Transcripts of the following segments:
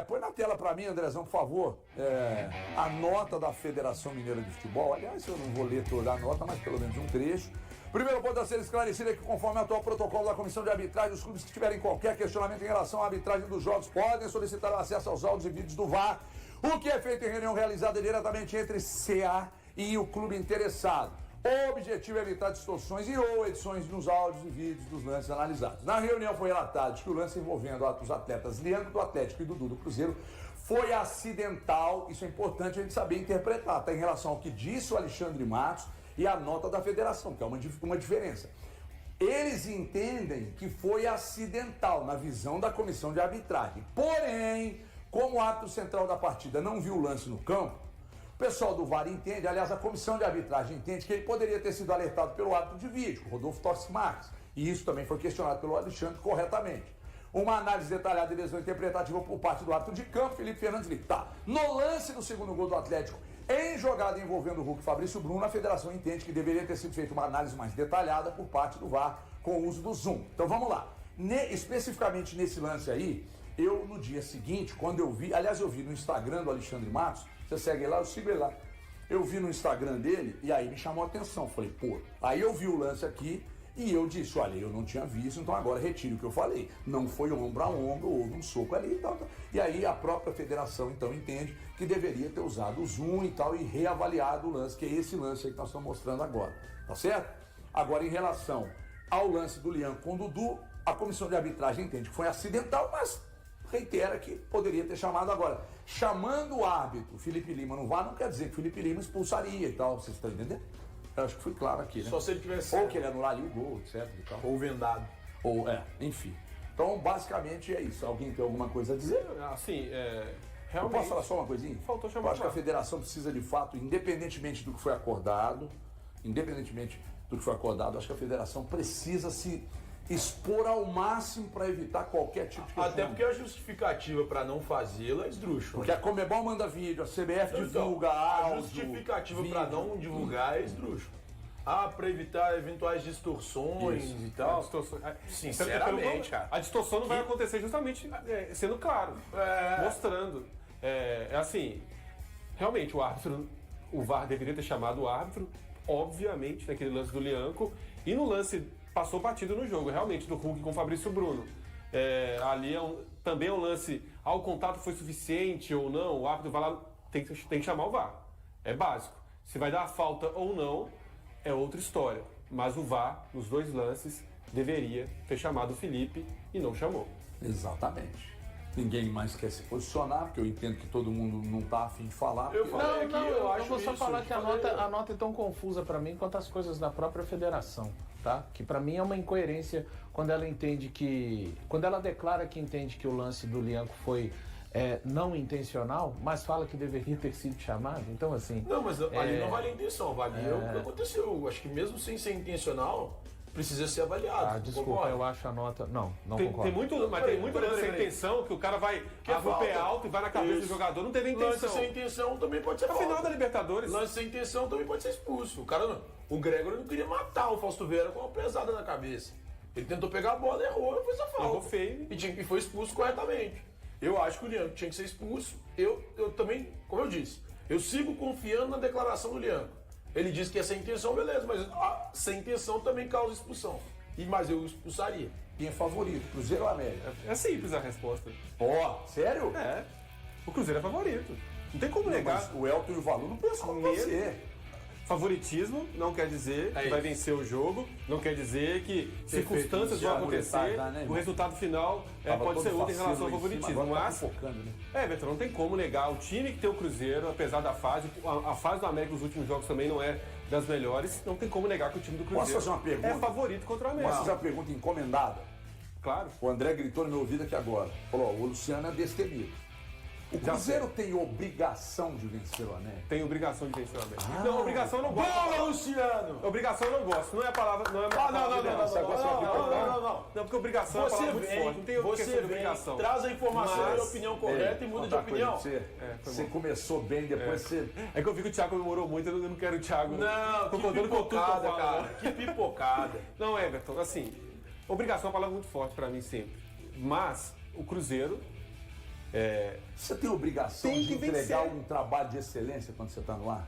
Põe na tela para mim, Andrezão, por favor, a nota da Federação Mineira de Futebol. Aliás, eu não vou ler toda a nota, mas pelo menos um trecho. Primeiro ponto a ser esclarecido é que, conforme o atual protocolo da Comissão de Arbitragem, os clubes que tiverem qualquer questionamento em relação à arbitragem dos jogos podem solicitar o acesso aos áudios e vídeos do VAR, o que é feito em reunião realizada diretamente entre CA e o clube interessado. O objetivo é evitar distorções e ou edições nos áudios e vídeos dos lances analisados. Na reunião foi relatado que o lance envolvendo os atletas Leandro do Atlético e Dudu do Cruzeiro foi acidental. Isso é importante a gente saber interpretar, tá? Em relação ao que disse o Alexandre Matos e a nota da federação, que é uma diferença. Eles entendem que foi acidental na visão da comissão de arbitragem. Porém, como o árbitro central da partida não viu o lance no campo, o pessoal do VAR entende, aliás, a comissão de arbitragem entende que ele poderia ter sido alertado pelo árbitro de vídeo, Rodolfo Torres Marques. E isso também foi questionado pelo Alexandre corretamente. Uma análise detalhada e lesão interpretativa por parte do árbitro de campo, Felipe Fernandes Lito. Tá. No lance do segundo gol do Atlético, em jogada envolvendo o Hulk e Fabrício Bruno, a federação entende que deveria ter sido feita uma análise mais detalhada por parte do VAR com o uso do zoom. Então vamos lá. Especificamente nesse lance aí, eu no dia seguinte, quando eu vi, aliás eu vi no Instagram do Alexandre Matos, você segue ele lá, eu sigo ele lá. Eu vi no Instagram dele e aí me chamou a atenção. Falei, pô, aí eu vi o lance aqui e eu disse, olha, eu não tinha visto, então agora retiro o que eu falei. Não foi ombro a ombro, houve um soco ali e tal. E aí a própria federação então entende que deveria ter usado o zoom e tal e reavaliado o lance, que é esse lance aí que nós estamos mostrando agora. Tá certo? Agora em relação ao lance do Lian com o Dudu, a comissão de arbitragem entende que foi acidental, mas reitera que poderia ter chamado agora. Chamando o árbitro, Felipe Lima, no VAR, não quer dizer que Felipe Lima expulsaria e tal, vocês estão entendendo? Eu acho que foi claro aqui, né? Só se ele tivesse... Ou que ele anularia o gol, etc. E tal. Ou vendado. Ou, enfim. Então, basicamente é isso. Alguém tem alguma coisa a dizer? Assim, realmente... Eu posso falar só uma coisinha? Faltou chamar. Eu acho que a federação precisa, de fato, independentemente do que foi acordado, acho que a federação precisa se expor ao máximo para evitar qualquer tipo de questão. Até porque a justificativa para não fazê-la é esdrúxula. Porque a Conmebol manda vídeo, a CBF divulga áudio. A justificativa para não divulgar é esdrúxula. Para evitar eventuais distorções e tal. Sinceramente, cara. A distorção não vai acontecer justamente sendo claro, mostrando. Assim, realmente o VAR deveria ter chamado o árbitro, obviamente, naquele lance do Lianco, e no lance passou batido no jogo, realmente, do Hulk com o Fabrício Bruno. Ali também é um lance, o contato foi suficiente ou não, o árbitro vai lá, tem que chamar o VAR. É básico. Se vai dar a falta ou não, é outra história. Mas o VAR, nos dois lances, deveria ter chamado o Felipe e não chamou. Exatamente. Ninguém mais quer se posicionar, porque eu entendo que todo mundo não está afim de falar. Eu vou só falar que a nota é tão confusa para mim quanto as coisas da própria federação, tá? Que para mim é uma incoerência quando ela entende quando ela declara que entende que o lance do Lianco foi não intencional, mas fala que deveria ter sido chamado. Então assim... Não, mas ali não vale a intenção, vale o que aconteceu. Acho que mesmo sem ser intencional, precisa ser avaliado. Desculpa, concorda? Eu acho a nota... Não concordo. Tem muito lance sem intenção, que o cara vai o pé alto e vai na cabeça do jogador, não teve intenção. Lance sem intenção também pode ser falta. A final da Libertadores. Lance sem intenção também pode ser expulso. O Gregor não queria matar o Fausto Vera com uma pesada na cabeça. Ele tentou pegar a bola, errou e fez a falta. Errou feio. E foi expulso corretamente. Eu acho que o Lianco tinha que ser expulso. Eu também, como eu disse, eu sigo confiando na declaração do Lianco. Ele disse que é sem intenção, beleza, mas sem intenção também causa expulsão. Mas eu expulsaria. Quem é favorito, Cruzeiro ou América? É simples a resposta. Sério? O Cruzeiro é favorito. Não tem como negar. Mas o Elton e o Valu não pensam como você. Favoritismo não quer dizer que vai vencer o jogo, não quer dizer que circunstâncias vão acontecer, o resultado final pode ser outro em relação ao favoritismo. Mas, Beto, não tem como negar. O time que tem o Cruzeiro, apesar da fase, a fase do América nos últimos jogos também não é das melhores, não tem como negar que o time do Cruzeiro Posso fazer uma pergunta? É favorito contra o América. Posso fazer uma pergunta encomendada? Claro. O André gritou no meu ouvido aqui agora. Falou, o Luciano é destemido. O Cruzeiro tem obrigação de vencer o América? Tem obrigação de vencer o América. Não, obrigação eu não gosto. Bola, Luciano! Obrigação eu não gosto. Não é a palavra. Não, porque obrigação é uma palavra muito forte. Não tem questão de obrigação. Traz a informação e a opinião correta e muda de opinião. Você começou bem, depois você... É que eu vi que o Thiago comemorou muito, eu não quero o Thiago... Não, que pipocada, cara. Que pipocada. Não, Everton, assim, obrigação é uma palavra muito forte pra mim sempre. Mas o Cruzeiro... Você tem obrigação Tem de que entregar vencer. um trabalho de excelência quando você está no ar?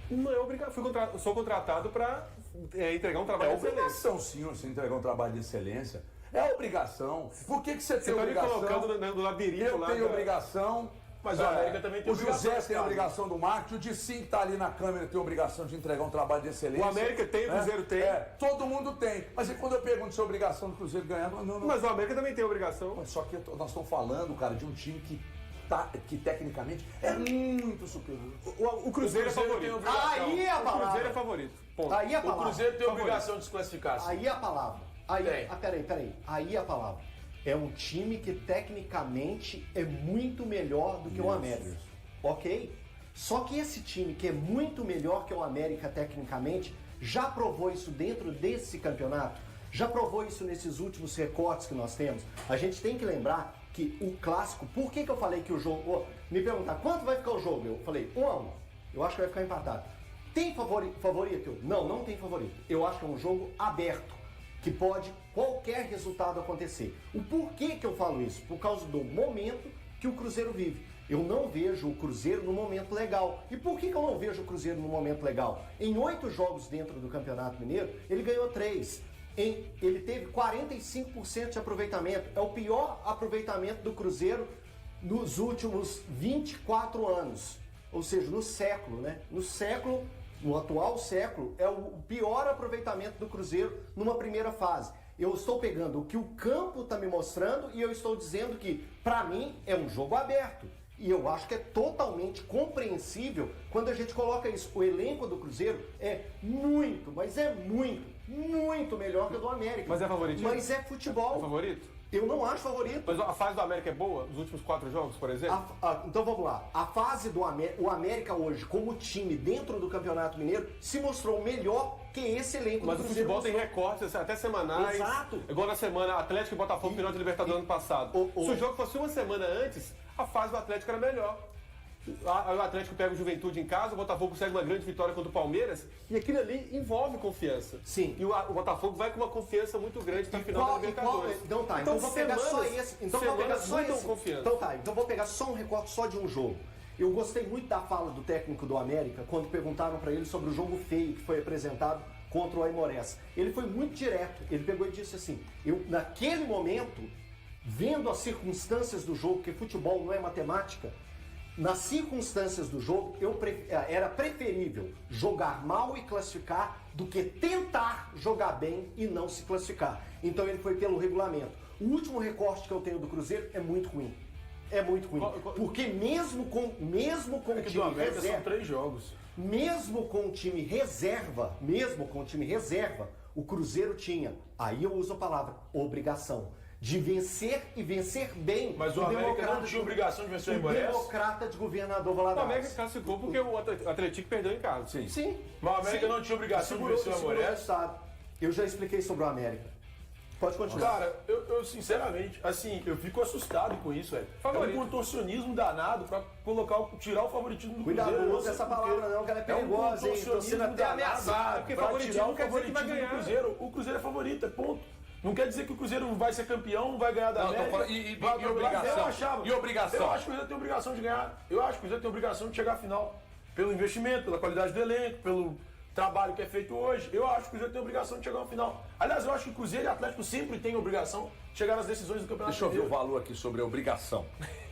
Não é obrigado. Sou contratado para entregar um É trabalho de excelência. obrigação, sim, você entregar um trabalho de excelência. É obrigação. Por que você Você tem está me obrigação? colocando no labirinto Eu lá. tenho obrigação. Mas o América também tem O José obrigação, tem cara. obrigação do marketing, o Dissim que está ali na câmera tem obrigação de entregar um trabalho de excelência. O América tem, o Cruzeiro tem. Todo mundo tem. Mas e quando eu pergunto se é obrigação do Cruzeiro ganhar, não. Mas o América também tem obrigação. Mas só que nós estamos falando, cara, de um time que tecnicamente é muito superior. O Cruzeiro é tem favorito. obrigação. Aí é a O palavra. Cruzeiro é favorito. Ponto. Aí é a O palavra. Cruzeiro tem Favorito. obrigação de se classificar. sim. Aí é a palavra. Aí, Tem. peraí. Aí é a palavra. É um time que tecnicamente é muito melhor do que o América. Ok? Só que esse time que é muito melhor que o América tecnicamente já provou isso dentro desse campeonato. Já provou isso nesses últimos recortes que nós temos. A gente tem que lembrar que o clássico. Por que eu falei que o jogo. Me perguntar quanto vai ficar o jogo? Eu falei 1-1. Eu acho que vai ficar empatado. Tem favorito? Não tem favorito. Eu acho que é um jogo aberto, que pode qualquer resultado acontecer. O porquê que eu falo isso? Por causa do momento que o Cruzeiro vive. Eu não vejo o Cruzeiro no momento legal. E por que eu não vejo o Cruzeiro no momento legal? Em 8 jogos dentro do Campeonato Mineiro, ele ganhou 3. Ele teve 45% de aproveitamento. É o pior aproveitamento do Cruzeiro nos últimos 24 anos. Ou seja, no século, né? No atual século, é o pior aproveitamento do Cruzeiro numa primeira fase. Eu estou pegando o que o campo está me mostrando e eu estou dizendo que, para mim, é um jogo aberto. E eu acho que é totalmente compreensível quando a gente coloca isso. O elenco do Cruzeiro é muito, mas é muito melhor que o do América. Mas é favoritismo? Mas é futebol. É favorito? Eu não acho favorito. Mas a fase do América é boa? Os últimos 4 jogos, por exemplo? Então vamos lá. A fase do o América hoje, como time dentro do Campeonato Mineiro, se mostrou melhor que esse elenco Mas do o Cruzeiro. futebol tem recortes até semanais. Exato. Igual na semana Atlético e Botafogo, final de Libertadores ano passado. Se o jogo fosse uma semana antes, a fase do Atlético era melhor. Aí o Atlético pega o Juventude em casa, o Botafogo consegue uma grande vitória contra o Palmeiras, e aquilo ali envolve confiança. Sim. E o Botafogo vai com uma confiança muito grande para a final da Libertadores. Então tá, então vou pegar só esse. Então vou pegar só mudam esse. confiança. Então tá, então vou pegar só um recorte só de um jogo. Eu gostei muito da fala do técnico do América quando perguntaram para ele sobre o jogo feio que foi apresentado contra o Aimorés. Ele foi muito direto. Ele pegou e disse assim: eu naquele momento, vendo as circunstâncias do jogo, porque futebol não é matemática, nas circunstâncias do jogo, era preferível jogar mal e classificar do que tentar jogar bem e não se classificar. Então ele foi pelo regulamento. O último recorte que eu tenho do Cruzeiro é muito ruim. É muito ruim. Porque mesmo com o É que do time América são reserva, 3 jogos. mesmo com o time reserva, o Cruzeiro tinha, aí eu uso a palavra, obrigação. De vencer e vencer bem. Mas o América não tinha obrigação de vencer o Aimorés? Democrata de governador O Valadares. América classificou porque o Atlético perdeu em casa. Sim. Sim. Mas o América não tinha obrigação de vencer o Segurou o Aimorés? resultado. Eu já expliquei sobre o América. Pode continuar. Cara, eu sinceramente, assim, eu fico assustado com isso, velho. É Favorito. um contorcionismo danado pra tirar o favoritismo do Cuidado, Cruzeiro. não usa essa palavra não, que ela é perigosa, hein? Tô sendo até ameaçado. Porque pra favoritismo tirar o quer dizer que vai favoritismo do ganhar. Cruzeiro. O Cruzeiro é favorito, é ponto. Não quer dizer que o Cruzeiro vai ser campeão, vai ganhar da Não, tô América. falando- e vai obrigação? Eu achava. E obrigação? Eu acho que o Cruzeiro tem obrigação de ganhar. Eu acho que o Cruzeiro tem obrigação de chegar à final. Pelo investimento, pela qualidade do elenco, pelo trabalho que é feito hoje. Eu acho que o Cruzeiro tem obrigação de chegar à final. Aliás, eu acho que o Cruzeiro e o Atlético sempre têm obrigação de chegar nas decisões do Campeonato Deixa eu ver o Mineiro. valor aqui sobre a obrigação.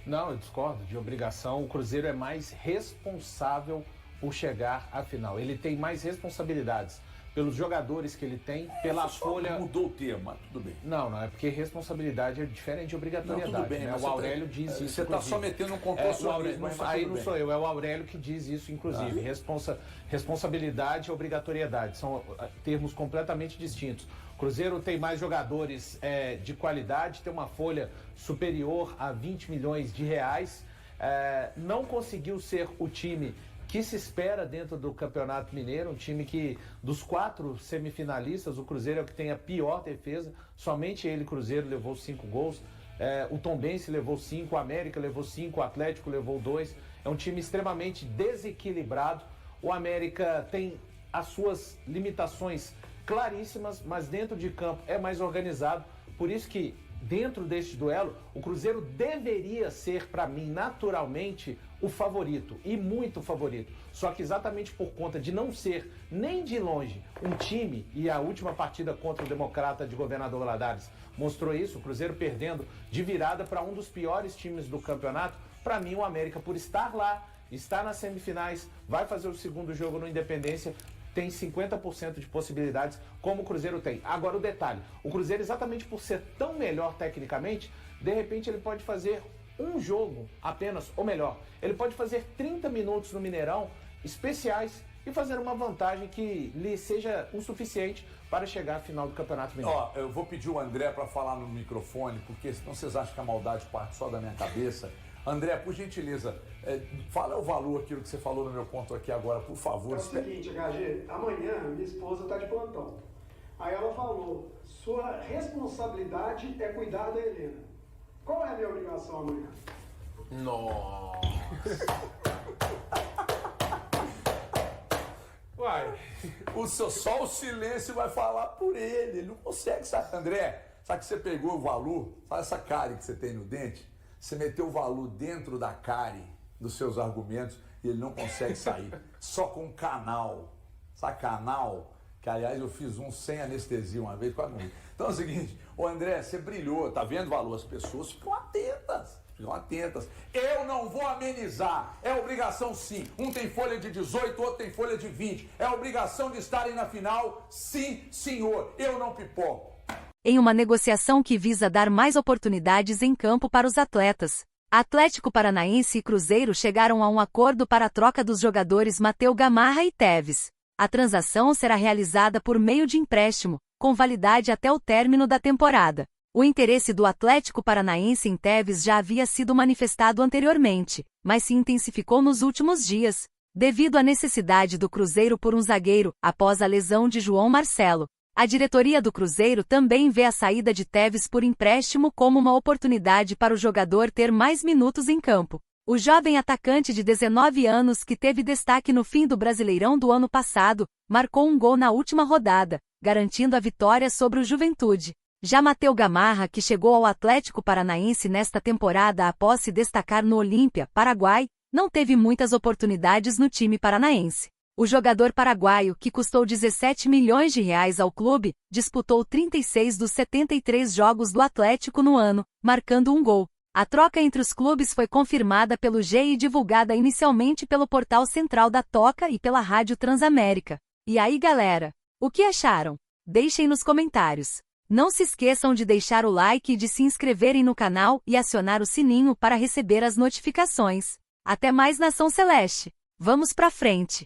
Não, eu discordo de obrigação. O Cruzeiro é mais responsável por chegar à final. Ele tem mais responsabilidades pelos jogadores que ele tem, pela folha. Mudou o termo, mas tudo bem. Não, é porque responsabilidade é diferente de obrigatoriedade. Não, tudo bem, né? mas O Aurélio diz isso. Você está só inclusive. metendo um O contorcionismo, Aurélio, mas aí tudo não bem. sou eu, é o Aurélio que diz isso, inclusive. Responsabilidade e obrigatoriedade são termos completamente distintos. O Cruzeiro tem mais jogadores de qualidade, tem uma folha superior a 20 milhões de reais. Não conseguiu ser o time que se espera dentro do Campeonato Mineiro, um time que, dos 4 semifinalistas, o Cruzeiro é o que tem a pior defesa, somente ele, Cruzeiro, levou 5 gols, o Tombense levou 5, o América levou 5, o Atlético levou 2, é um time extremamente desequilibrado, o América tem as suas limitações claríssimas, mas dentro de campo é mais organizado, por isso que dentro deste duelo, o Cruzeiro deveria ser, para mim, naturalmente, o favorito, e muito favorito. Só que exatamente por conta de não ser, nem de longe, um time, e a última partida contra o Democrata de Governador Valadares mostrou isso, o Cruzeiro perdendo de virada para um dos piores times do campeonato, para mim o América, por estar lá, estar nas semifinais, vai fazer o segundo jogo no Independência, tem 50% de possibilidades, como o Cruzeiro tem. Agora o detalhe, o Cruzeiro, exatamente por ser tão melhor tecnicamente, de repente ele pode fazer um jogo apenas, ou melhor, ele pode fazer 30 minutos no Mineirão, especiais, e fazer uma vantagem que lhe seja o suficiente para chegar à final do Campeonato Mineiro. Ó, eu vou pedir o André para falar no microfone, porque senão vocês acham que a maldade parte só da minha cabeça. André, por gentileza, fala o valor aquilo que você falou no meu ponto aqui agora, por favor. É o seguinte, HG, amanhã minha esposa está de plantão. Aí ela falou, sua responsabilidade é cuidar da Helena. Qual é a minha obrigação amanhã? Nossa. Uai. Só o silêncio vai falar por ele não consegue, sabe? André, sabe que você pegou o valor, sabe essa cárie que você tem no dente? Você meteu o valor dentro da cárie dos seus argumentos e ele não consegue sair. Só com canal. Sabe canal? Que, aliás, eu fiz um sem anestesia uma vez, quase morri. Então é o seguinte, ô André, você brilhou, tá vendo o valor? As pessoas ficam atentas. Eu não vou amenizar. É obrigação sim. Um tem folha de 18, outro tem folha de 20. É obrigação de estarem na final? Sim, senhor. Eu não pipoco. Em uma negociação que visa dar mais oportunidades em campo para os atletas, Atlético Paranaense e Cruzeiro chegaram a um acordo para a troca dos jogadores Matheus Gamarra e Teves. A transação será realizada por meio de empréstimo, com validade até o término da temporada. O interesse do Atlético Paranaense em Teves já havia sido manifestado anteriormente, mas se intensificou nos últimos dias, devido à necessidade do Cruzeiro por um zagueiro, após a lesão de João Marcelo. A diretoria do Cruzeiro também vê a saída de Teves por empréstimo como uma oportunidade para o jogador ter mais minutos em campo. O jovem atacante de 19 anos, que teve destaque no fim do Brasileirão do ano passado, marcou um gol na última rodada, garantindo a vitória sobre o Juventude. Já Matheus Gamarra, que chegou ao Atlético Paranaense nesta temporada após se destacar no Olímpia, Paraguai, não teve muitas oportunidades no time paranaense. O jogador paraguaio, que custou 17 milhões de reais ao clube, disputou 36 dos 73 jogos do Atlético no ano, marcando um gol. A troca entre os clubes foi confirmada pelo G e divulgada inicialmente pelo portal central da Toca e pela Rádio Transamérica. E aí, galera, o que acharam? Deixem nos comentários. Não se esqueçam de deixar o like e de se inscreverem no canal e acionar o sininho para receber as notificações. Até mais, Nação Celeste! Vamos pra frente!